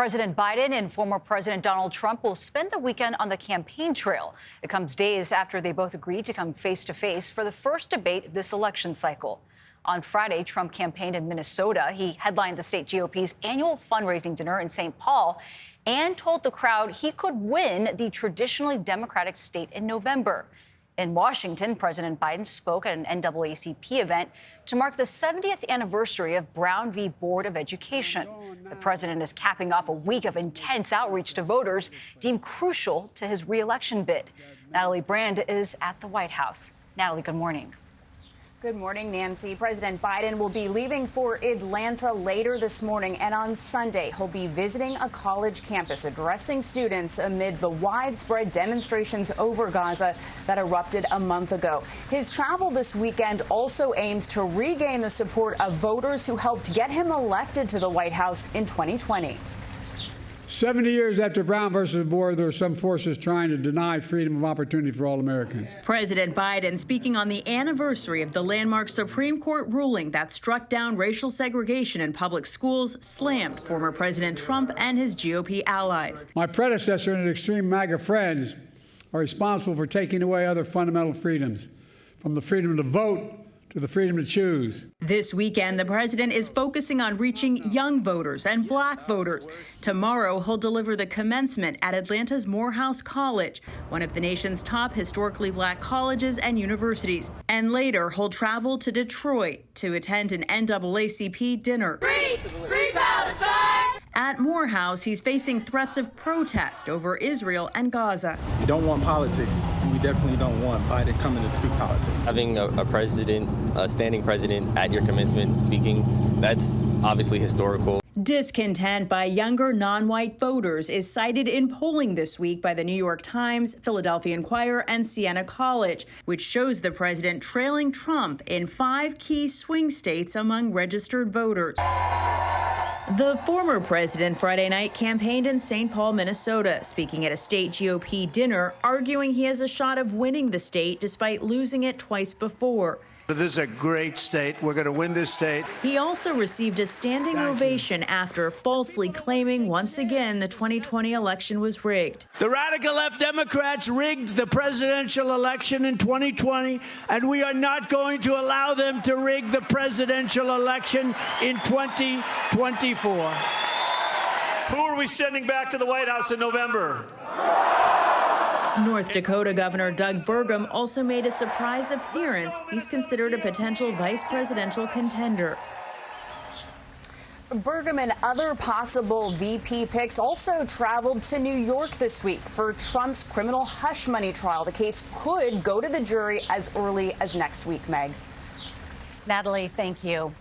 President Biden and former President Donald Trump will spend the weekend on the campaign trail. It comes days after they both agreed to come face to face for the first debate this election cycle. On Friday, Trump campaigned in Minnesota. He headlined the state GOP's annual fundraising dinner in St. Paul and told the crowd he could win the traditionally Democratic state in November. In Washington, President Biden spoke at an NAACP event to mark the 70th anniversary of Brown v. Board of Education. The president is capping off a week of intense outreach to voters deemed crucial to his re-election bid. Natalie Brand is at the White House. Natalie, good morning. Good morning, Nancy. President Biden will be leaving for Atlanta later this morning, and on Sunday, he'll be visiting a college campus, addressing students amid the widespread demonstrations over Gaza that erupted a month ago. His travel this weekend also aims to regain the support of voters who helped get him elected to the White House in 2020. 70 years after Brown versus Board, there are some forces trying to deny freedom of opportunity for all Americans. President Biden speaking on the anniversary of the landmark Supreme Court ruling that struck down racial segregation in public schools, slammed former President Trump and his GOP allies. My predecessor and his extreme MAGA friends are responsible for taking away other fundamental freedoms, from the freedom to vote to the freedom to choose. This weekend, the president is focusing on reaching young voters and black voters. Tomorrow, he'll deliver the commencement at Atlanta's Morehouse College, one of the nation's top historically black colleges and universities. And later, he'll travel to Detroit to attend an NAACP dinner. Free Palestine! At Morehouse, he's facing threats of protest over Israel and Gaza. We don't want politics. We definitely don't want Biden coming to speak politics. Having a president, a standing president at your commencement speaking, that's obviously historical. Discontent by younger non-white voters is cited in polling this week by the New York Times, Philadelphia Inquirer, and Siena College, which shows the president trailing Trump in 5 key swing states among registered voters. The former president Friday night campaigned in St. Paul, Minnesota, speaking at a state GOP dinner, arguing he has a shot of winning the state despite losing it twice before. This is a great state. We're going to win this state. He also received a standing ovation after falsely claiming once again the 2020 election was rigged. The radical left Democrats rigged the presidential election in 2020, and we are not going to allow them to rig the presidential election in 2024. Who are we sending back to the White House in November? North Dakota Governor Doug Burgum also made a surprise appearance. He's considered a potential vice presidential contender. Burgum and other possible VP picks also traveled to New York this week for Trump's criminal hush money trial. The case could go to the jury as early as next week, Meg. Natalie, thank you.